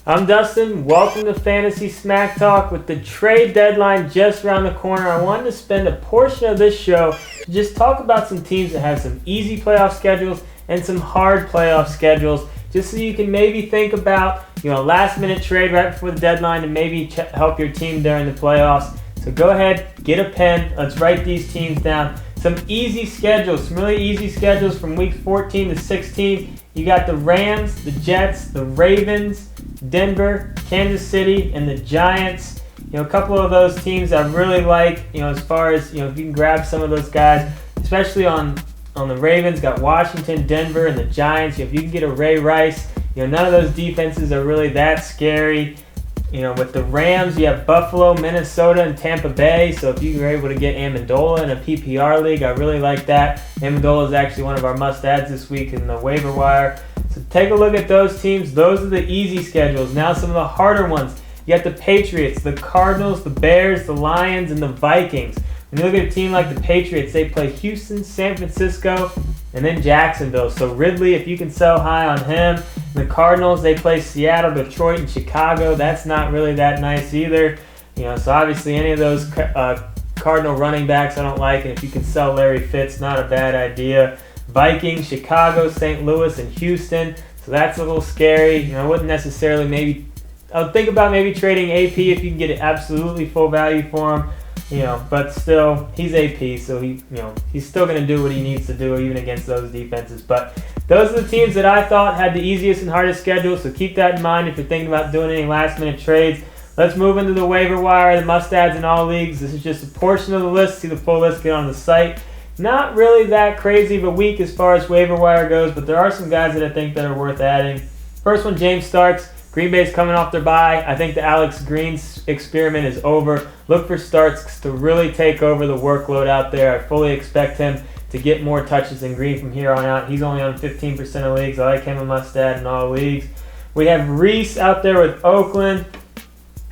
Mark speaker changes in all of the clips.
Speaker 1: I'm Dustin. Welcome to Fantasy Smack Talk. With the trade deadline just around the corner, I wanted to spend a portion of this show to just talk about some teams that have some easy playoff schedules and some hard playoff schedules, just so you can maybe think about, last minute trade right before the deadline to maybe help your team during the playoffs. So go ahead, get a pen. Let's write these teams down. Some easy schedules, some really easy schedules from weeks 14 to 16. You got the Rams, the Jets, the Ravens, Denver, Kansas City, and the Giants. A couple of those teams I really like, as far as, if you can grab some of those guys, especially on the Ravens, got Washington, Denver, and the Giants. If you can get a Ray Rice, none of those defenses are really that scary. With the Rams, you have Buffalo, Minnesota, and Tampa Bay. So if you were able to get Amendola in a PPR league, I really like that. Amendola is actually one of our must-adds this week in the waiver wire. So take a look at those teams. Those are the easy schedules. Now some of the harder ones. You got the Patriots, the Cardinals, the Bears, the Lions, and the Vikings. When you look at a team like the Patriots, they play Houston, San Francisco, and then Jacksonville. So Ridley, if you can sell high on him. The Cardinals, they play Seattle, Detroit, and Chicago. That's not really that nice either. So obviously any of those Cardinal running backs I don't like. And if you can sell Larry Fitz, not a bad idea. Vikings, Chicago, St. Louis, and Houston. So that's a little scary. I wouldn't necessarily I would think about maybe trading AP if you can get absolutely full value for him. But still, he's AP, so he's still going to do what he needs to do even against those defenses. But those are the teams that I thought had the easiest and hardest schedule, so keep that in mind if you're thinking about doing any last-minute trades. Let's move into the waiver wire, the must-adds in all leagues. This is just a portion of the list. See the full list, get on the site. Not really that crazy of a week as far as waiver wire goes, but there are some guys that I think that are worth adding. First one, James Starks. Green Bay's coming off their bye. I think the Alex Green experiment is over. Look for Starks to really take over the workload out there. I fully expect him to get more touches than Green from here on out. He's only on 15% of leagues. I like him a must-add in all leagues. We have Reese out there with Oakland.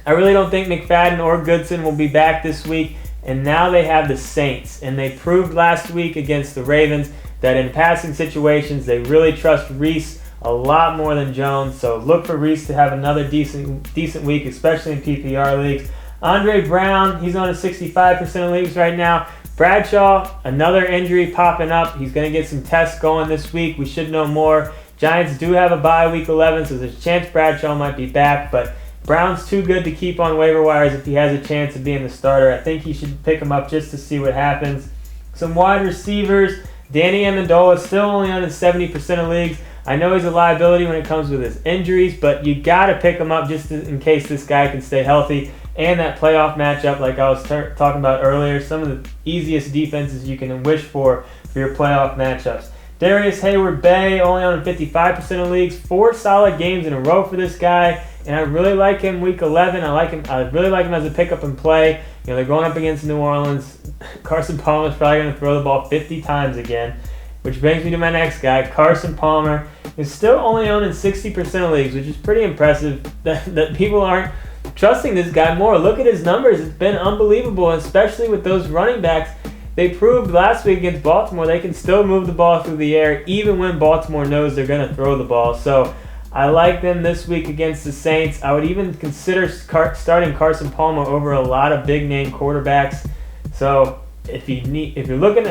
Speaker 1: I really don't think McFadden or Goodson will be back this week. And now they have the Saints. And they proved last week against the Ravens that in passing situations, they really trust Reese a lot more than Jones, so look for Reese to have another decent week, especially in PPR leagues. Andre Brown, he's on a 65% of leagues right now. Bradshaw, another injury popping up. He's going to get some tests going this week. We should know more. Giants do have a bye week 11, so there's a chance Bradshaw might be back, but Brown's too good to keep on waiver wires if he has a chance of being the starter. I think you should pick him up just to see what happens. Some wide receivers. Danny Amendola is still only on his 70% of leagues. I know he's a liability when it comes with his injuries, but you got to pick him up just in case this guy can stay healthy. And that playoff matchup, like I was talking about earlier, some of the easiest defenses you can wish for your playoff matchups. Darius Hayward-Bay, only on 55% of leagues. 4 solid games in a row for this guy, and I really like him week 11. I really like him as a pickup and play. They're going up against New Orleans. Carson Palmer's probably going to throw the ball 50 times again. Which brings me to my next guy, Carson Palmer. Is still only owned in 60% of leagues, which is pretty impressive that people aren't trusting this guy more. Look at his numbers. It's been unbelievable, especially with those running backs. They proved last week against Baltimore they can still move the ball through the air even when Baltimore knows they're going to throw the ball. So I like them this week against the Saints. I would even consider starting Carson Palmer over a lot of big-name quarterbacks. So if you're looking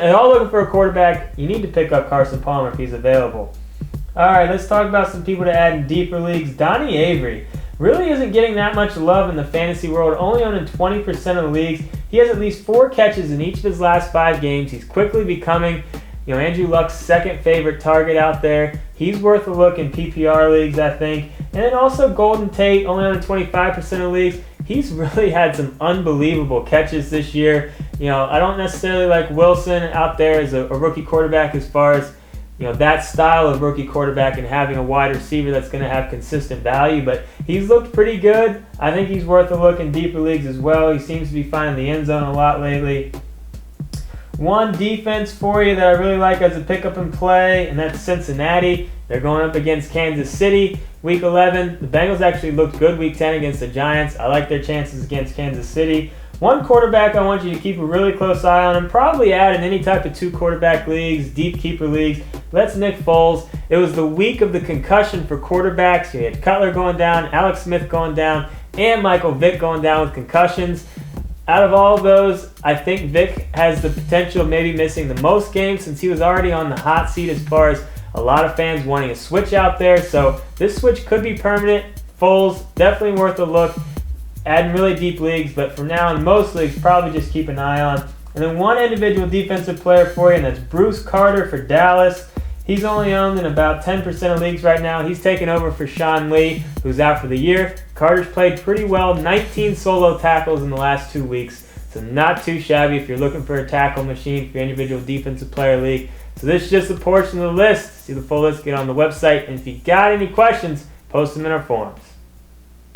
Speaker 1: for a quarterback, you need to pick up Carson Palmer if he's available. All right, let's talk about some people to add in deeper leagues. Donnie Avery really isn't getting that much love in the fantasy world, only on 20% of the leagues. He has at least 4 catches in each of his last 5 games. He's quickly becoming Andrew Luck's second favorite target out there. He's worth a look in PPR leagues, I think. And then also Golden Tate, only on 25% of leagues. He's really had some unbelievable catches this year. I don't necessarily like Wilson out there as a rookie quarterback as far as that style of rookie quarterback and having a wide receiver that's going to have consistent value, but he's looked pretty good. I think he's worth a look in deeper leagues as well. He seems to be finding the end zone a lot lately. One defense for you that I really like as a pickup and play, and that's Cincinnati. They're going up against Kansas City. Week 11, the Bengals actually looked good week 10 against the Giants. I like their chances against Kansas City. One quarterback I want you to keep a really close eye on and probably add in any type of 2-quarterback leagues, deep keeper leagues. That's Nick Foles. It was the week of the concussion for quarterbacks. You had Cutler going down, Alex Smith going down, and Michael Vick going down with concussions. Out of all of those, I think Vick has the potential of maybe missing the most games since he was already on the hot seat as far as a lot of fans wanting a switch out there. So this switch could be permanent. Foles, definitely worth a look. Adding really deep leagues, but from now in most leagues, probably just keep an eye on. And then one individual defensive player for you, and that's Bruce Carter for Dallas. He's only owned in about 10% of leagues right now. He's taken over for Sean Lee, who's out for the year. Carter's played pretty well, 19 solo tackles in the last 2 weeks. So not too shabby if you're looking for a tackle machine for your individual defensive player league. So this is just a portion of the list. See the full list, get on the website. And if you got any questions, post them in our forums.